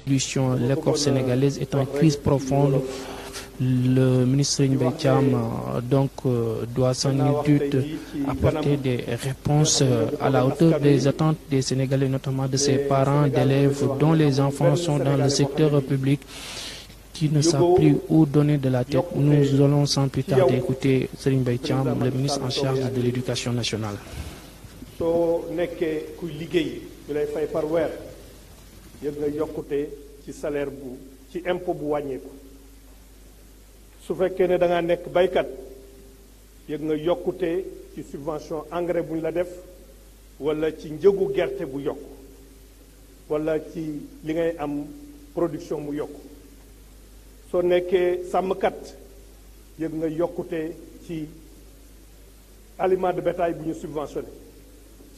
L'école sénégalaise est en crise profonde. Le ministre Serigne Mbaye Thiam doit sans nul doute apporter des réponses à la hauteur des attentes des Sénégalais, notamment de ses parents, d'élèves dont les enfants sont dans le secteur public, qui ne savent plus où donner de la tête. Nous allons sans plus tarder écouter Serigne Mbaye Thiam, le ministre en charge de l'éducation nationale. soo nekkee kuy liggéey ñu lay fay par weer yëg nga yokkute ci salaire bu ci impôt bu wàññeeku su fekkee ne da ngaa nekk baykat yëg nga yokkute ci subvention engrais bu ñu la def wala ci njëgu gerte bu yokk wala ci li ngay am production mu yokk soo nekkee sàmmkat yëg nga yokkute ci aliment de bétail bu ñu subventionné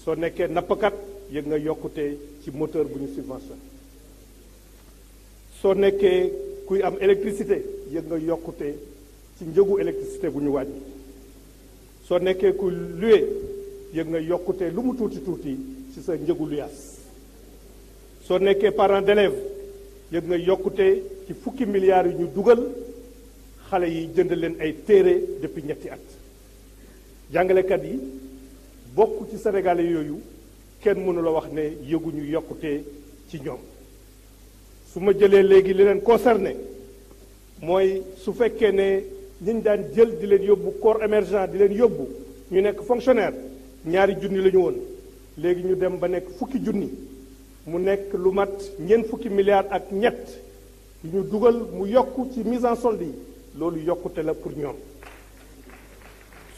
soo nekkee nappkat yëg nga yokkute ci moteur bu ñu subventionné soo nekkee kuy am électricité yëg nga yokkute ci njëgu électricité bu ñu wàññi soo nekkee kuy luwe yëg nga yokkute lu mu tuuti tuuti ci sa njëgu luyaas soo nekkee parent d'élève yëg nga yokkute ci fukki milliards yu ñu dugal xale yi jënd leen ay téere depuis ñetti at jàngalekat yi bokk ci sénégalais yooyu kenn mënu la wax ne yëguñu yokkute ci ñoom su ma jëlee léegi li leen concerné mooy su fekkee ne ñiñ daan jël di leen yóbbu corps émergent di leen yóbbu ñu nekk fonctionnaire ñaari junni la ñu woon léegi ñu dem ba nekk fukki junni mu nekk lu mat ñeent fukki milliards ak ñett yu ñu dugal mu yokk ci mise en solde yi loolu yokkute la pour ñoom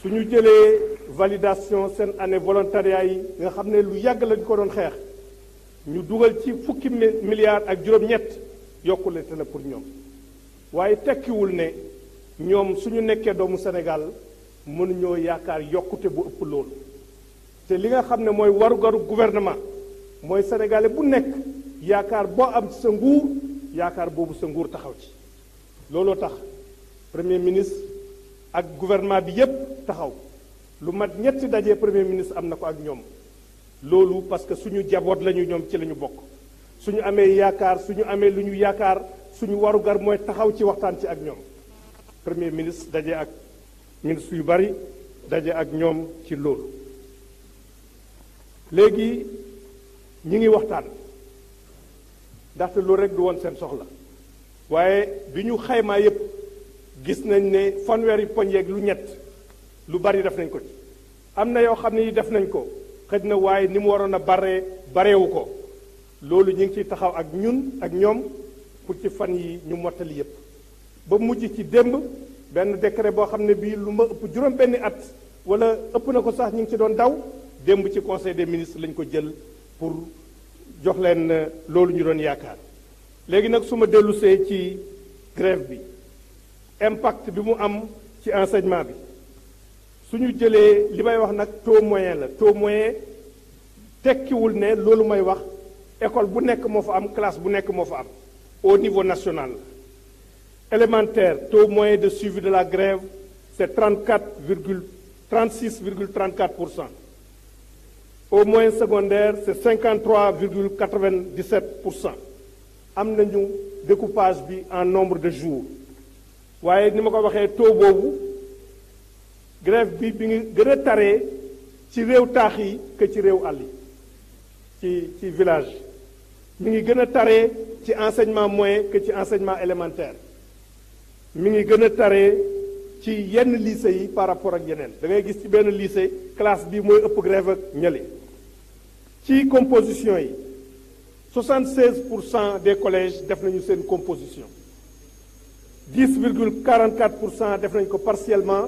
su ñu jëlee validation seen année volontariat yi nga xam ne lu yàgg lañu ko doon xeex ñu dugal ci fukki milliards ak juróom-ñett yokkulete la pour ñoom waaye tekkiwul ne ñoom suñu nekkee doomu Sénégal mënuñoo yaakaar yokkute bu ëpp loolu te li nga xam ne mooy warugaru gouvernement mooy sénégalais bu nekk yaakaar boo am ci sa nguur yaakaar boobu sa nguur taxaw ci looloo tax premier ministre ak gouvernement bi yépp taxaw lu mat ñetti daje premier ministre am na ko ak ñoom loolu parce que suñu jaboot lañu ñoom ci lañu bokk suñu amee yaakaar suñu amee lu ñu yaakaar suñu warugar mooy taxaw ci waxtaan ci ak ñoom premier ministre daje ak ministre yu bari daje ak ñoom ci loolu léegi ñi ngi waxtaan ndaxte loolu rek du woon seen soxla waaye bi ñu xaymaa yépp gis nañ ne fanweeri poñ yeeg lu ñett lu bari def nañ ko ci am na yoo xam ne yi def nañ ko xëj na waaye ni mu waroon a bareewu ko loolu ñu ngi ciy taxaw ak ñun ak ñoom pour ci fan yi ñu mottali yépp ba mujj ci démb benn décret boo xam ne bii lu ma ëpp juróom benni at wala ëpp na ko sax ñu ngi ci doon daw démb ci conseil des ministres lañ ko jël pour jox leen loolu ñu doon yaakaar léegi nag su ma dellusee ci grève bi impact bi mu am ci enseignement bi suñu jëlee li may wax nag taux moyen la taux moyen tekkiwul ne loolu may wax école bu nekk moo fa am classe bu nekk moo fa am au niveau national élémentaire taux moyen de suivi de la grève c'est 36,34%. Au moyen secondaire c'est 53,97%. am nañu découpage bi en nombre de jours waaye ni ma ko waxee taux boobu grève bi ngi gën a taree ci réew taax yi que ci réew àll yi ci village mi ngi gën a taree ci enseignement moyen que ci enseignement élémentaire mi ngi gën a taree ci yenn lycée yi par rapport ak yeneen da ngay gis ci benn lycée classe bi mooy ëpp grève ak ñële ci composition yi 76% des collèges def nañu seen composition 10,44% def nañu ko partiellement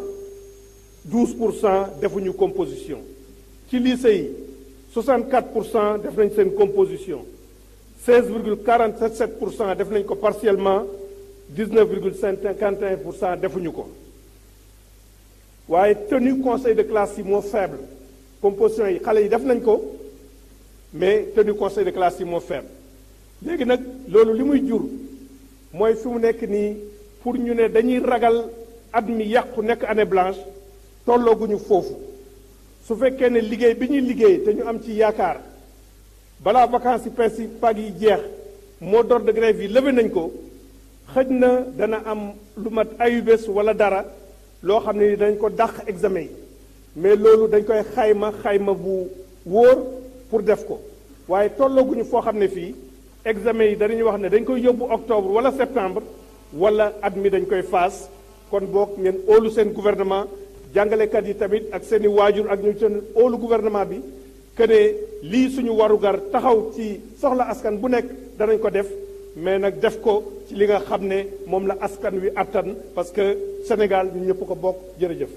12% defuñu composition ci lycée yi 64% def nañu seen composition 16,47% def nañu ko partiellement 19,51% defuñu ko waaye tenue conseil de classe yi moo faible composition yi xale yi def nañ ko mais tenue conseil de classe yi moo faible léegi nag loolu li muy jur mooy fi mu nekk nii pour ñu ne dañuy ragal at mi yàqu nekk année blanche tollooguñu foofu su fekkee ne liggéey bi ñuy liggéey te ñu am ci yaakaar balaa vacances yi principales yi jeex mot d'ordre de grève yi levé nañ ko xëj na dana am lu mat ayubés wala dara loo xam ne dañ ko dàq examen yi mais loolu dañ koy xayma bu wóor pour def ko waaye tollooguñu foo xam ne fii examen yi danañu wax ne dañ koy yóbbu octobre wala septembre wala at mi dañ koy faas kon boog ngeen óolu seen gouvernement jàngalekat yi tamit ak seen i waajur ak ñu seen óolu gouvernement bi que ne lii suñu warugar taxaw ci soxla askan bu nekk danañ ko def mais nag def ko ci li nga xam ne moom la askan wi attan parce que Sénégal ñu ñëpp ko bokk jërëjëf